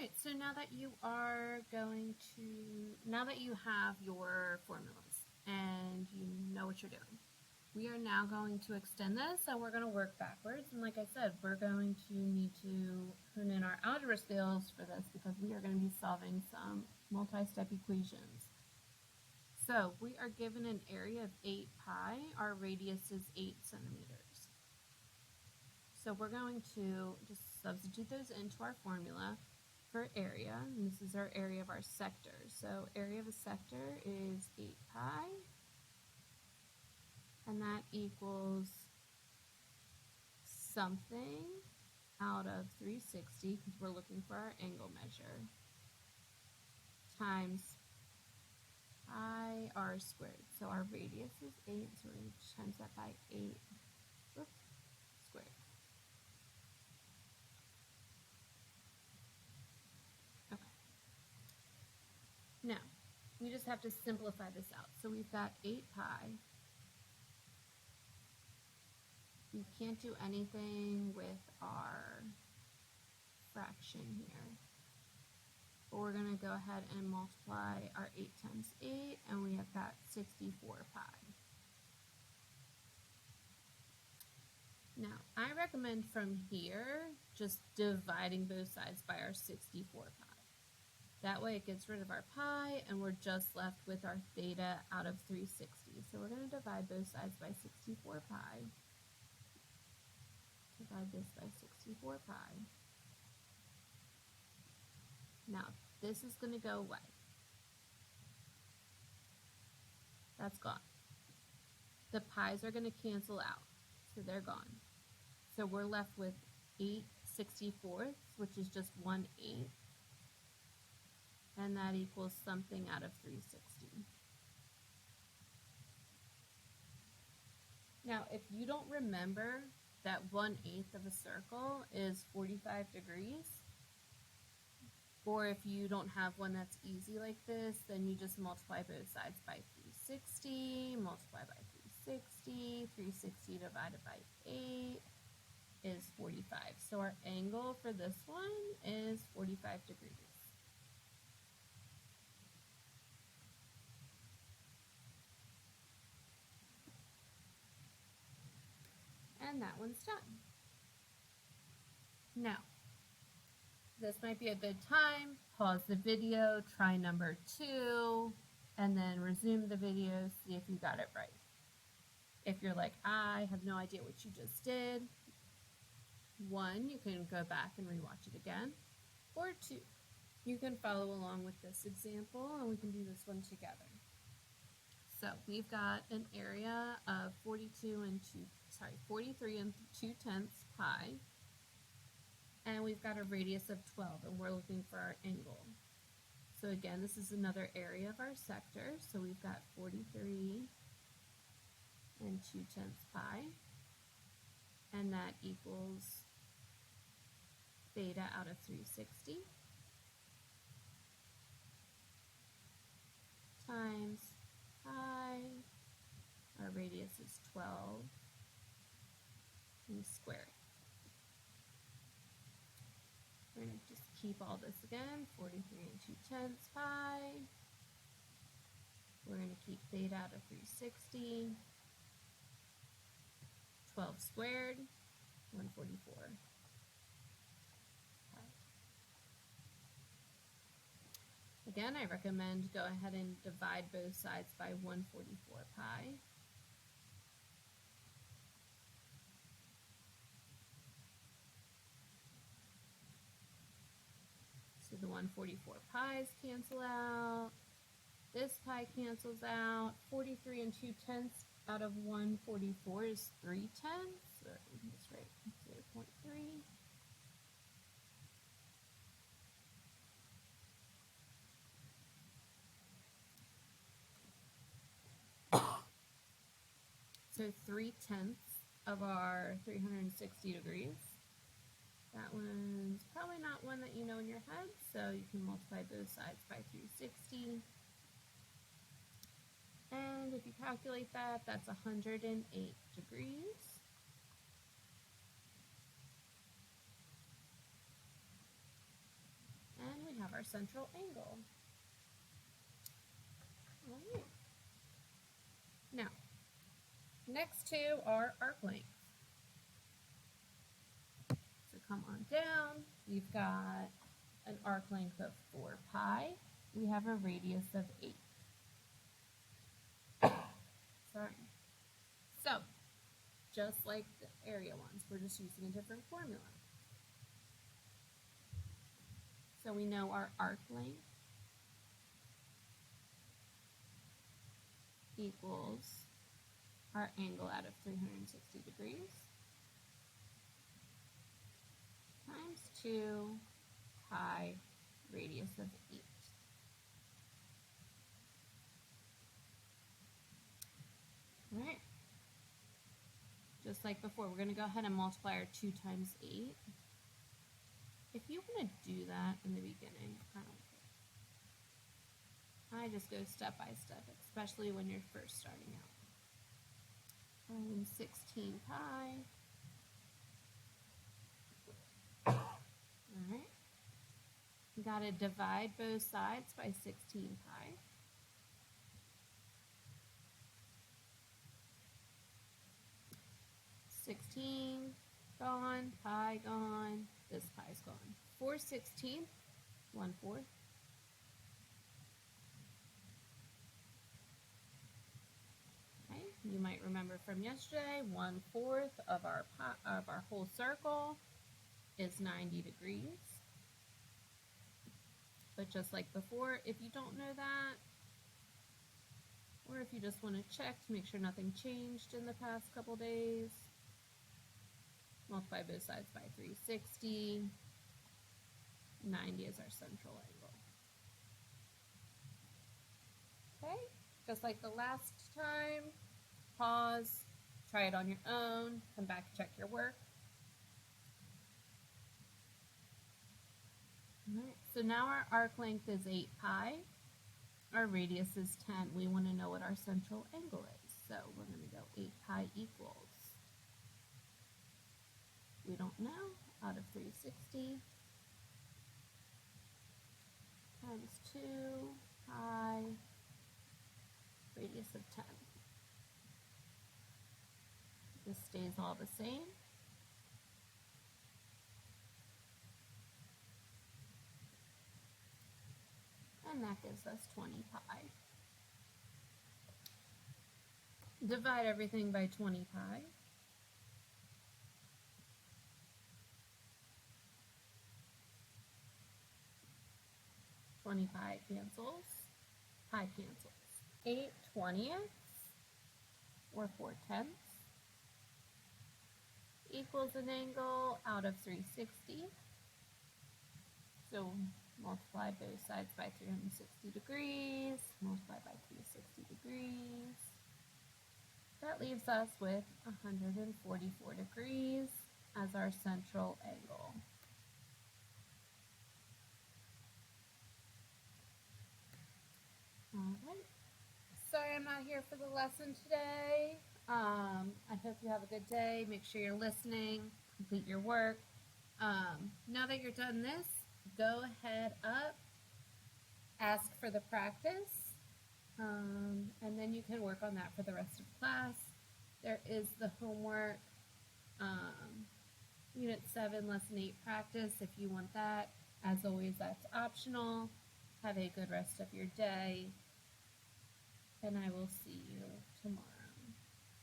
right, so now that you have your formulas and you know what you're doing, we are now going to extend this and we're going to work backwards. And like I said, we're going to need to hone in our algebra skills for this because we are going to be solving some multi-step equations. So we are given an area of 8 pi. Our radius is 8 centimeters. So we're going to just substitute those into our formula for area, and this is our area of our sector. So area of a sector is 8 pi, and that equals something out of 360, because we're looking for our angle measure, times pi r squared. So our radius is 8, so we're going to times that by 8 squared. Okay. Now, we just have to simplify this out. So we've got 8 pi. We can't do anything with our fraction here. But we're going to go ahead and multiply our 8 times 8, and we have got 64 pi. Now, I recommend from here just dividing both sides by our 64 pi. That way it gets rid of our pi, and we're just left with our theta out of 360. So we're going to divide both sides by 64 pi. Divide this by 64 pi. Now, this is going to go away. That's gone. The pi's are going to cancel out, so they're gone. So we're left with 8/64, which is just 1/8. And that equals something out of 360. Now, if you don't remember that 1/8 of a circle is 45 degrees, or if you don't have one that's easy like this, then you just multiply both sides by 360, multiply by 360, 360 divided by 8 is 45. So our angle for this one is 45 degrees. And that one's done. Now, this might be a good time. Pause the video, try number 2, and then resume the video, see if you got it right. If you're like, I have no idea what you just did, 1, you can go back and rewatch it again, or 2, you can follow along with this example, and we can do this one together. So we've got an area of 43 and 2/10 pi, and we've got a radius of 12, and we're looking for our angle. So again, this is another area of our sector, so we've got 43 and 2/10 pi, and that equals theta out of 360 times pi, our radius is 12, and square it. We're going to just keep all this again, 43 and 2/10 pi. We're going to keep theta out of 360, 12 squared, 144. Again, I recommend go ahead and divide both sides by 144 pi. So the 144 pi's cancel out. This pi cancels out. 43 and 2/10 out of 144 is 3/10. So that's right, 0.3. So 3/10 of our 360 degrees. That one's probably not one that you know in your head, so you can multiply both sides by 360. And if you calculate that, that's 108 degrees. And our central angle. All right. Now, next two are arc length. So come on down. We've got an arc length of 4 pi. We have a radius of 8. Sorry. So, just like the area ones, we're just using a different formula. So we know our arc length equals our angle out of 360 degrees times 2 pi radius of 8. All right. Just like before, we're going to go ahead and multiply our 2 times 8. If you want to do that in the beginning, I don't care. I just go step by step, especially when you're first starting out. 16 pi. All right. You got to divide both sides by 16 pi. Gone, pi gone, this pi's gone. 4/16, 1/4. Okay, you might remember from yesterday, 1/4 of our whole circle is 90 degrees. But just like before, if you don't know that, or if you just want to check to make sure nothing changed in the past couple days, multiply both sides by 360. 90 is our central angle. Okay, just like the last time, pause, try it on your own, come back and check your work. All right, so now our arc length is 8 pi. Our radius is 10. We want to know what our central angle is. So we're going to go 8 pi equals, we don't know, out of 360 times 2 pi radius of 10. This stays all the same. And that gives us 20 pi. Divide everything by 20 pi. Pi cancels. Pi cancels. 8/20 or 4/10 equals an angle out of 360. So multiply both sides by 360 degrees, multiply by 360 degrees. That leaves us with 144 degrees as our central angle. All right. Sorry I'm not here for the lesson today. I hope you have a good day. Make sure you're listening, complete your work. Now that you're done this, go ahead up, ask for the practice, and then you can work on that for the rest of class. There is the homework, Unit 7, Lesson 8 practice if you want that. As always, that's optional. Have a good rest of your day, and I will see you tomorrow.